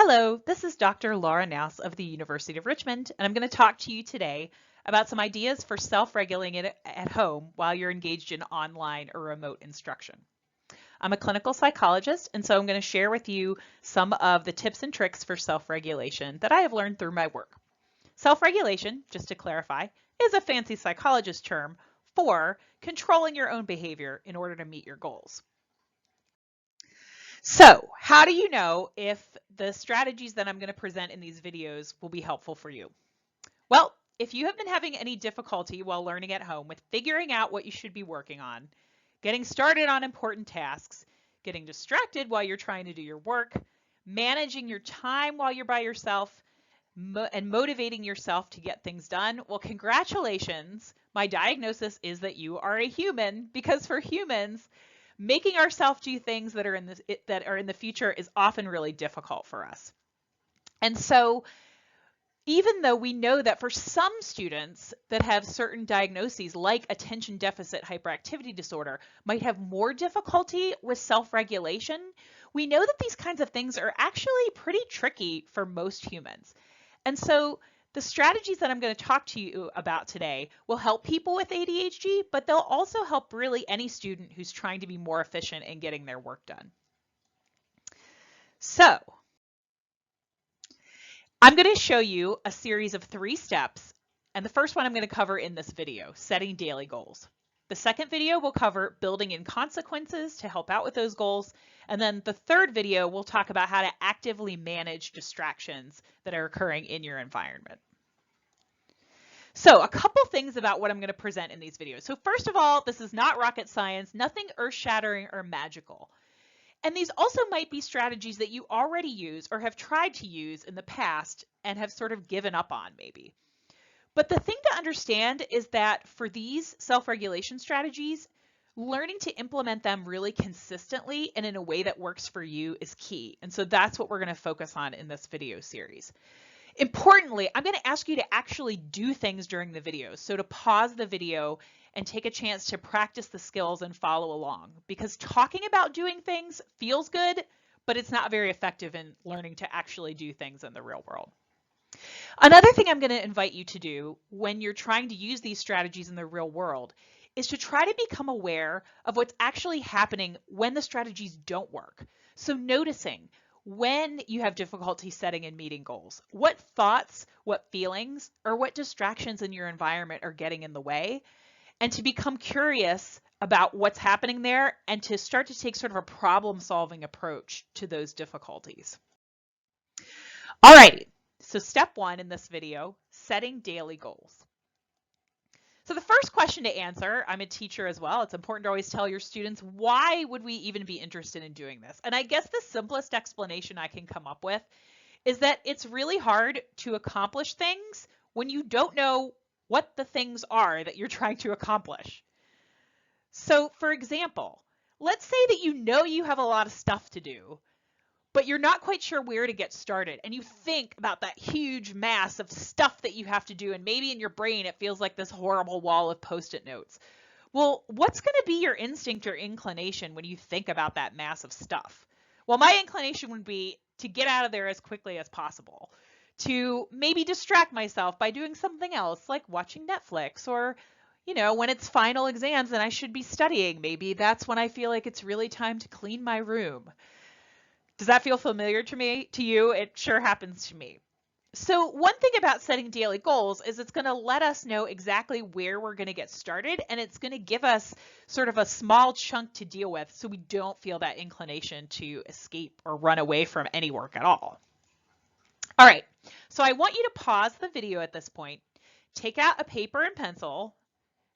Hello, this is Dr. Laura Knouse of the University of Richmond, and I'm going to talk to you today about some ideas for self-regulating at home while you're engaged in online or remote instruction. I'm a clinical psychologist, and so I'm going to share with you some of the tips and tricks for self-regulation that I have learned through my work. Self-regulation, just to clarify, is a fancy psychologist term for controlling your own behavior in order to meet your goals. So, how do you know if the strategies that I'm going to present in these videos will be helpful for you? Well, if you have been having any difficulty while learning at home with figuring out what you should be working on, getting started on important tasks, getting distracted while you're trying to do your work, managing your time while you're by yourself, and motivating yourself to get things done, well, congratulations. My diagnosis is that you are a human, because for humans, making ourselves do things that are in the future is often really difficult for us. And so even though we know that for some students that have certain diagnoses like attention deficit hyperactivity disorder might have more difficulty with self-regulation, we know that these kinds of things are actually pretty tricky for most humans. And so the strategies that I'm going to talk to you about today will help people with ADHD, but they'll also help really any student who's trying to be more efficient in getting their work done. So I'm going to show you a series of 3 steps, and the first one I'm going to cover in this video, setting daily goals. The second video will cover building in consequences to help out with those goals, and then the third video will talk about how to actively manage distractions that are occurring in your environment. So a couple things about what I'm going to present in these videos. So first of all, this is not rocket science, nothing earth-shattering or magical. And these also might be strategies that you already use or have tried to use in the past and have sort of given up on maybe. But the thing to understand is that for these self-regulation strategies, learning to implement them really consistently and in a way that works for you is key. And so that's what we're going to focus on in this video series. Importantly, I'm going to ask you to actually do things during the video. So to pause the video and take a chance to practice the skills and follow along, because talking about doing things feels good, but it's not very effective in learning to actually do things in the real world. Another thing I'm going to invite you to do when you're trying to use these strategies in the real world is to try to become aware of what's actually happening when the strategies don't work. So noticing when you have difficulty setting and meeting goals, what thoughts, what feelings, or what distractions in your environment are getting in the way, and to become curious about what's happening there and to start to take sort of a problem-solving approach to those difficulties. All right, so step 1 in this video, setting daily goals. So the first question to answer, I'm a teacher as well, it's important to always tell your students, why would we even be interested in doing this? And I guess the simplest explanation I can come up with is that it's really hard to accomplish things when you don't know what the things are that you're trying to accomplish. So for example, let's say that you know you have a lot of stuff to do, but you're not quite sure where to get started, and you think about that huge mass of stuff that you have to do, and maybe in your brain it feels like this horrible wall of Post-it notes. Well, what's going to be your instinct or inclination when you think about that mass of stuff? Well, my inclination would be to get out of there as quickly as possible, to maybe distract myself by doing something else like watching Netflix, or when it's final exams and I should be studying, maybe that's when I feel like it's really time to clean my room. Does that feel familiar to you? It sure happens to me. So one thing about setting daily goals is it's going to let us know exactly where we're going to get started, and it's going to give us sort of a small chunk to deal with so we don't feel that inclination to escape or run away from any work at all. All right, so I want you to pause the video at this point, take out a paper and pencil.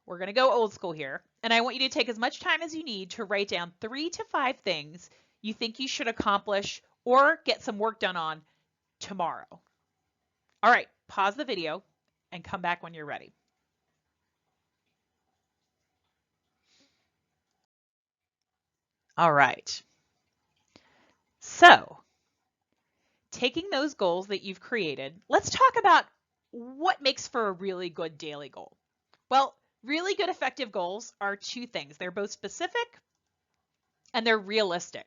We're going to go old school here, and I want you to take as much time as you need to write down 3 to 5 things you think you should accomplish or get some work done on tomorrow. All right, pause the video and come back when you're ready. All right. So, taking those goals that you've created, let's talk about what makes for a really good daily goal. Well, really good effective goals are 2 things. They're both specific and they're realistic.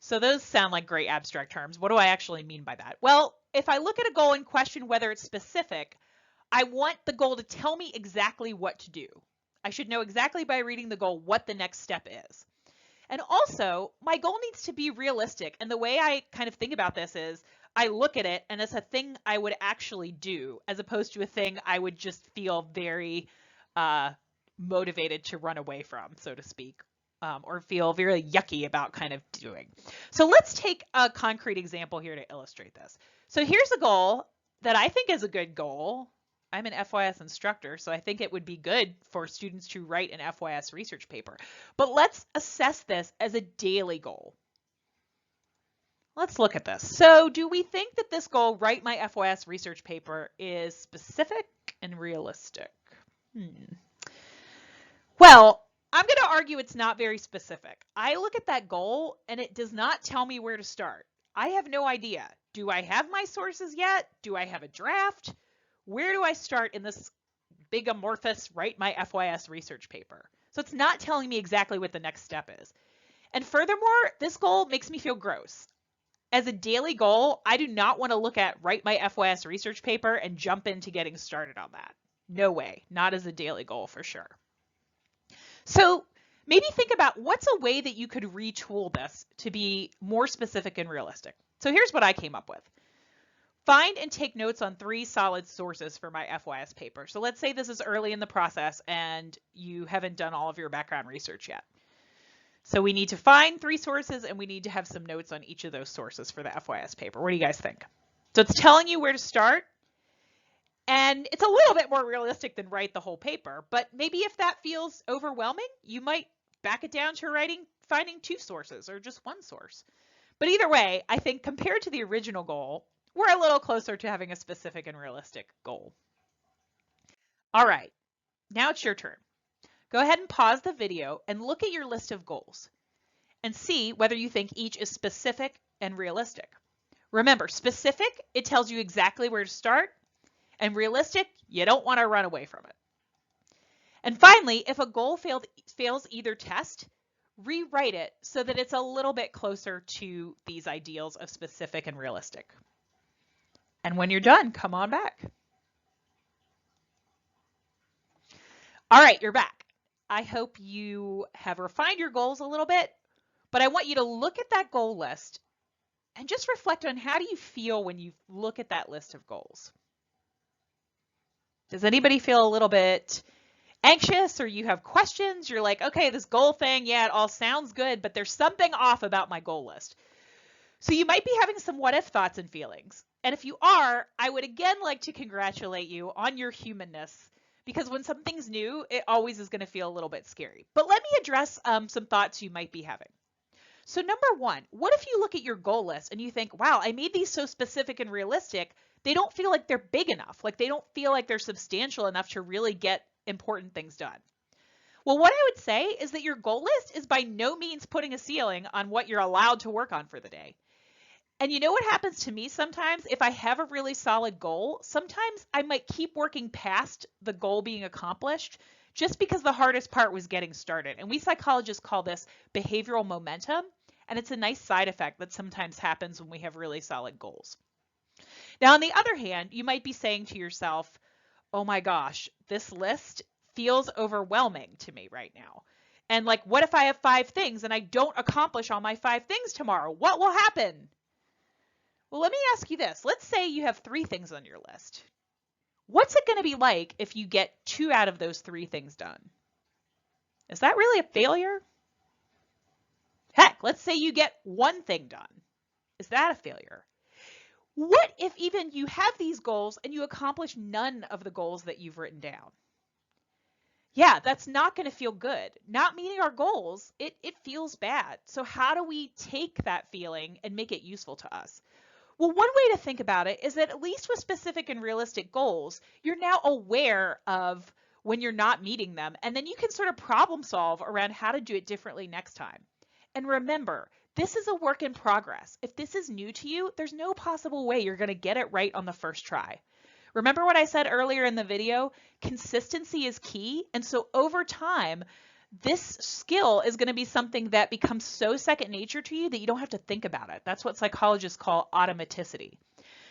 So those sound like great abstract terms. What do I actually mean by that? Well, if I look at a goal and question whether it's specific, I want the goal to tell me exactly what to do. I should know exactly by reading the goal what the next step is. And also, my goal needs to be realistic. And the way I kind of think about this is I look at it and it's a thing I would actually do as opposed to a thing I would just feel very motivated to run away from, so to speak, or feel very yucky about kind of doing. So let's take a concrete example here to illustrate this. So here's a goal that I think is a good goal. I'm an FYS instructor, so I think it would be good for students to write an FYS research paper. But let's assess this as a daily goal. Let's look at this. So do we think that this goal, write my FYS research paper, is specific and realistic? Well, I'm going to argue it's not very specific. I look at that goal and it does not tell me where to start. I have no idea. Do I have my sources yet? Do I have a draft? Where do I start in this big amorphous write my FYS research paper? So it's not telling me exactly what the next step is. And furthermore, this goal makes me feel gross. As a daily goal, I do not want to look at write my FYS research paper and jump into getting started on that. No way, not as a daily goal for sure. So maybe think about what's a way that you could retool this to be more specific and realistic. So here's what I came up with. Find and take notes on 3 solid sources for my FYS paper. So let's say this is early in the process and you haven't done all of your background research yet. So we need to find 3 sources and we need to have some notes on each of those sources for the FYS paper. What do you guys think? So it's telling you where to start. And it's a little bit more realistic than write the whole paper, but maybe if that feels overwhelming, you might back it down to finding 2 sources or just 1 source. But either way, I think compared to the original goal, we're a little closer to having a specific and realistic goal. All right, now it's your turn. Go ahead and pause the video and look at your list of goals and see whether you think each is specific and realistic. Remember, specific, it tells you exactly where to start, and realistic, you don't want to run away from it. And finally, if a goal fails either test, rewrite it so that it's a little bit closer to these ideals of specific and realistic. And when you're done, come on back. All right, you're back. I hope you have refined your goals a little bit, but I want you to look at that goal list and just reflect on how do you feel when you look at that list of goals. Does anybody feel a little bit anxious or you have questions? You're like, okay, this goal thing, yeah, it all sounds good, but there's something off about my goal list. So you might be having some what if thoughts and feelings. And if you are, I would again like to congratulate you on your humanness, because when something's new, it always is going to feel a little bit scary. But let me address some thoughts you might be having. So number 1, what if you look at your goal list and you think, wow, I made these so specific and realistic, they don't feel like they're big enough. Like they don't feel like they're substantial enough to really get important things done. Well, what I would say is that your goal list is by no means putting a ceiling on what you're allowed to work on for the day. And you know what happens to me sometimes? If I have a really solid goal, sometimes I might keep working past the goal being accomplished just because the hardest part was getting started. And we psychologists call this behavioral momentum. And it's a nice side effect that sometimes happens when we have really solid goals. Now, on the other hand, you might be saying to yourself, oh my gosh, this list feels overwhelming to me right now. And like, what if I have 5 things and I don't accomplish all my 5 things tomorrow? What will happen? Well, let me ask you this. Let's say you have 3 things on your list. What's it going to be like if you get 2 out of those 3 things done? Is that really a failure? Heck, let's say you get 1 thing done. Is that a failure? What if even you have these goals and you accomplish none of the goals that you've written down? Yeah, that's not going to feel good. Not meeting our goals, it feels bad. So how do we take that feeling and make it useful to us? Well, one way to think about it is that at least with specific and realistic goals, you're now aware of when you're not meeting them, and then you can sort of problem solve around how to do it differently next time. And remember, this is a work in progress. If this is new to you, there's no possible way you're going to get it right on the first try. Remember what I said earlier in the video? Consistency is key. And so over time, this skill is going to be something that becomes so second nature to you that you don't have to think about it. That's what psychologists call automaticity.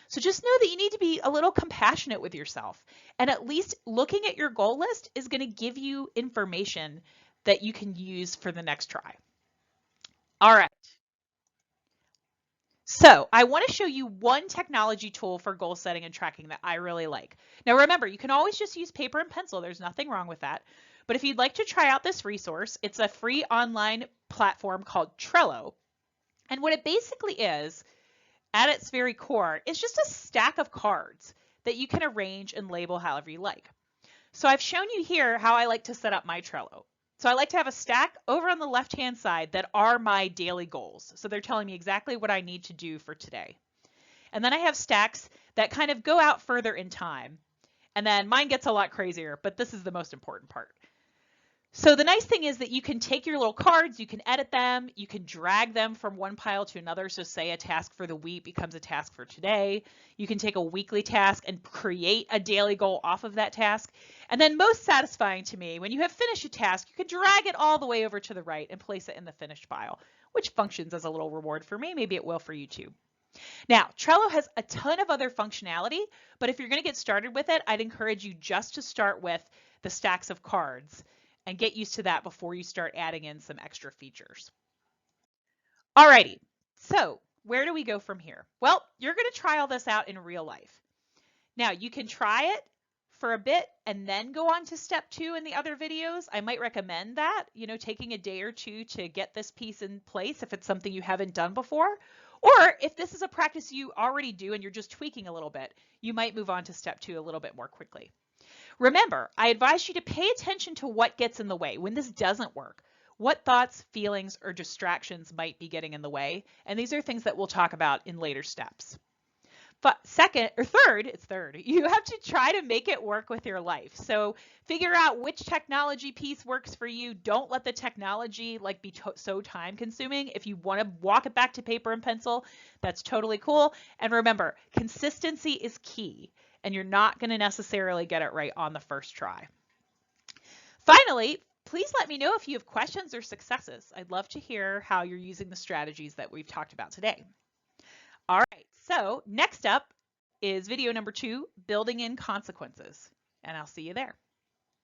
So just know that you need to be a little compassionate with yourself, and at least looking at your goal list is going to give you information that you can use for the next try. All right. So I want to show you one technology tool for goal setting and tracking that I really like. Now remember, you can always just use paper and pencil. There's nothing wrong with that. But if you'd like to try out this resource, it's a free online platform called Trello. And what it basically is, at its very core, is just a stack of cards that you can arrange and label however you like. So I've shown you here how I like to set up my Trello. So I like to have a stack over on the left-hand side that are my daily goals. So they're telling me exactly what I need to do for today. And then I have stacks that kind of go out further in time. And then mine gets a lot crazier, but this is the most important part. So the nice thing is that you can take your little cards, you can edit them, you can drag them from one pile to another. So say a task for the week becomes a task for today. You can take a weekly task and create a daily goal off of that task. And then most satisfying to me, when you have finished a task, you can drag it all the way over to the right and place it in the finished pile, which functions as a little reward for me. Maybe it will for you too. Now, Trello has a ton of other functionality, but if you're going to get started with it, I'd encourage you just to start with the stacks of cards and get used to that before you start adding in some extra features. Alrighty, so where do we go from here? Well, you're going to try all this out in real life. Now, you can try it for a bit and then go on to step 2 in the other videos. I might recommend that, taking a day or two to get this piece in place if it's something you haven't done before. Or if this is a practice you already do and you're just tweaking a little bit, you might move on to step 2 a little bit more quickly. Remember, I advise you to pay attention to what gets in the way when this doesn't work. What thoughts, feelings, or distractions might be getting in the way? And these are things that we'll talk about in later steps. But third, you have to try to make it work with your life. So figure out which technology piece works for you. Don't let the technology be so time consuming. If you want to walk it back to paper and pencil, that's totally cool. And remember, consistency is key, and you're not going to necessarily get it right on the first try. Finally, please let me know if you have questions or successes. I'd love to hear how you're using the strategies that we've talked about today. All right, so next up is video number 2, building in consequences, and I'll see you there.